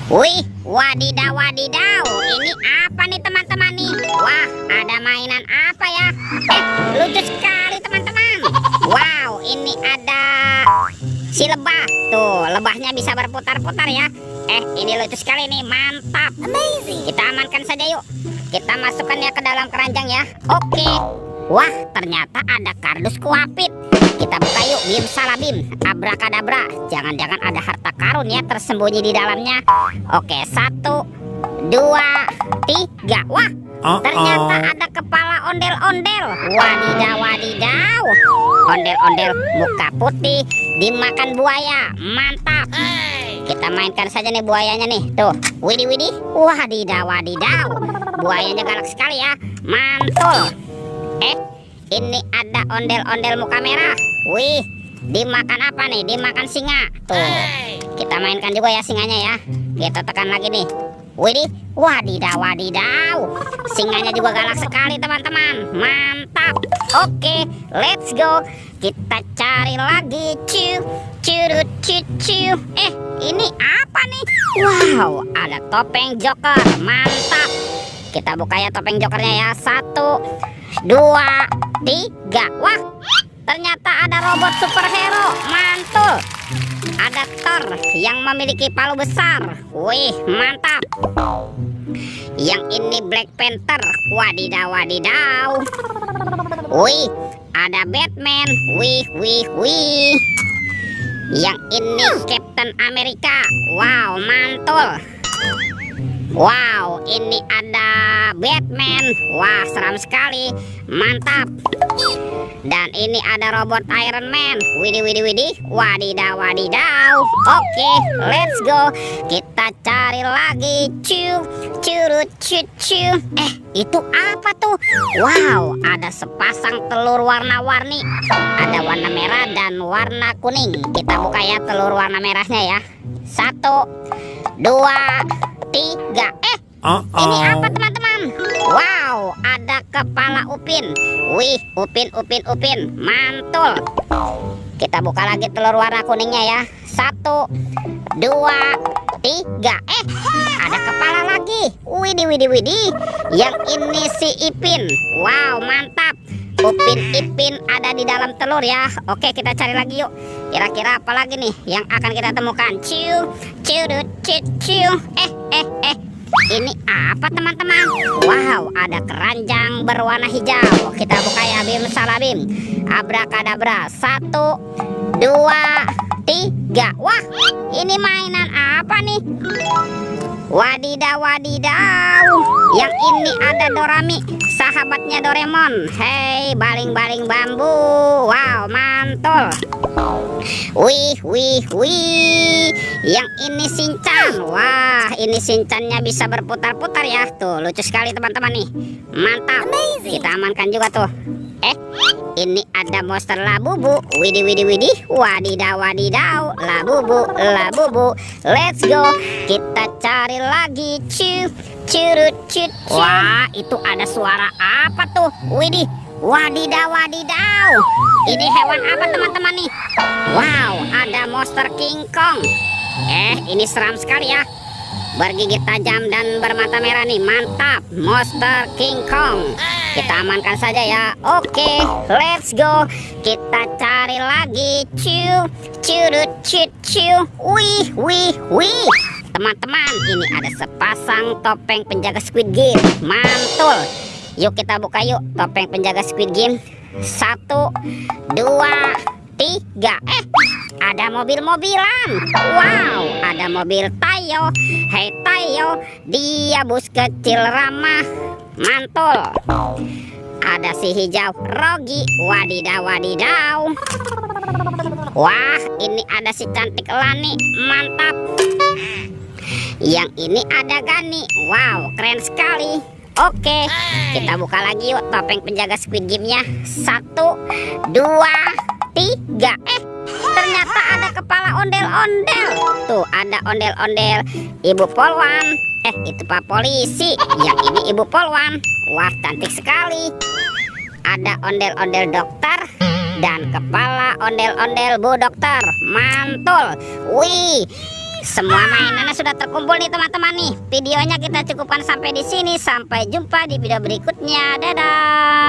Wih, wadidaw wadidaw. Ini apa nih teman-teman nih? Wah, ada mainan apa ya? Lucu sekali teman-teman. Wow, ini ada si lebah. Tuh, lebahnya bisa berputar-putar ya. Ini lucu sekali nih, mantap. Amazing. Kita amankan saja yuk. Kita masukkannya ke dalam keranjang ya. Oke. Wah, ternyata ada kardus kuapit. Kita buka yuk, bim salabim, abrakadabra. Jangan-jangan ada harta karun ya tersembunyi di dalamnya. Oke, 1, 2, 3. Wah, ternyata ada kepala ondel-ondel. Wadidaw wadidaw. Ondel-ondel muka putih dimakan buaya. Mantap. Kita mainkan saja nih buayanya nih. Tuh, widih widih. Wadidaw wadidaw. Buayanya galak sekali ya. Mantul. Ini ada ondel-ondel muka merah. Wih, dimakan apa nih? Dimakan singa. Tuh, kita mainkan juga ya singanya ya. Kita tekan lagi nih. Widih, wadidaw wadidaw. Singanya juga galak sekali teman-teman. Mantap. Oke, let's go. Kita cari lagi. Curut cucu. Ini apa nih? Wow, ada topeng Joker. Mantap. Kita buka ya topeng Jokernya ya. 1, 2, 3. Wah, ternyata ada robot superhero. Mantul. Ada Thor yang memiliki palu besar. Wih, mantap. Yang ini Black Panther. Wadidaw wadidaw. Wih, ada Batman. Wih. Yang ini Captain America. Wow, mantul. Wow, ini ada Batman. Wah, seram sekali. Mantap. Dan ini ada robot Iron Man. Widih. Wadidaw wadidaw. Oke, let's go. Kita cari lagi. Curut cucu. Itu apa tuh? Wow, ada sepasang telur warna-warni. Ada warna merah dan warna kuning. Kita buka ya telur warna merahnya ya. 1, 2, 3. Ini apa teman-teman? Wow, ada kepala Upin. Wih, Upin. Mantul. Kita buka lagi telur warna kuningnya ya. 1, 2, 3. Ada kepala lagi. Widih. Yang ini si Ipin. Wow, mantap. Upin Ipin ada di dalam telur ya. Oke, kita cari lagi yuk. Kira-kira apa lagi nih yang akan kita temukan? Curut cucu. Ini apa teman-teman? Wow, ada keranjang berwarna hijau. Kita buka ya, bim salabim, abrakadabra. 1, 2, 3. Wah, ini mainan apa nih? Wadidaw wadidaw. Yang ini ada Dorami, sahabatnya Doraemon. Hei, baling-baling bambu. Wow, mantul. Wih. Yang ini Shinchan. Wah, ini Shinchannya bisa berputar-putar ya. Tuh, lucu sekali teman-teman nih. Mantap. Kita amankan juga tuh. Ini ada monster Labubu. Widih. Wadidaw wadidaw. Labubu. Let's go. Kita cari lagi. Curut cucu. Wah, itu ada suara apa tuh? Widih. Wadidaw wadidaw. Ini hewan apa teman-teman nih? Wow, ada monster King Kong. Ini seram sekali ya. Bergigit tajam dan bermata merah nih. Mantap, monster King Kong. Kita amankan saja ya. Oke, let's go. Kita cari lagi. Curut cucu. Wih. Teman-teman, ini ada sepasang topeng penjaga Squid Game. Mantul. Yuk kita buka yuk topeng penjaga Squid Game. 1, 2, 3. Ada mobil-mobilan. Wow, ada mobil Tayo. Hei Tayo, dia bus kecil ramah. Mantul. Ada si hijau Rogi. Wadidaw wadidaw. Wah, ini ada si cantik Lani. Mantap. Yang ini ada Gani. Wow, keren sekali. Oke, kita buka lagi yuk topeng penjaga Squid Game-nya. 1, 2, 3. Ternyata ada kepala ondel-ondel. Tuh, ada ondel-ondel Ibu Polwan. Itu Pak Polisi. Yang ini Ibu Polwan. Wah, cantik sekali. Ada ondel-ondel dokter dan kepala ondel-ondel Bu Dokter. Mantul. Wih, semua mainannya sudah terkumpul nih teman-teman nih. Videonya kita cukupkan sampai di sini. Sampai jumpa di video berikutnya. Dadah.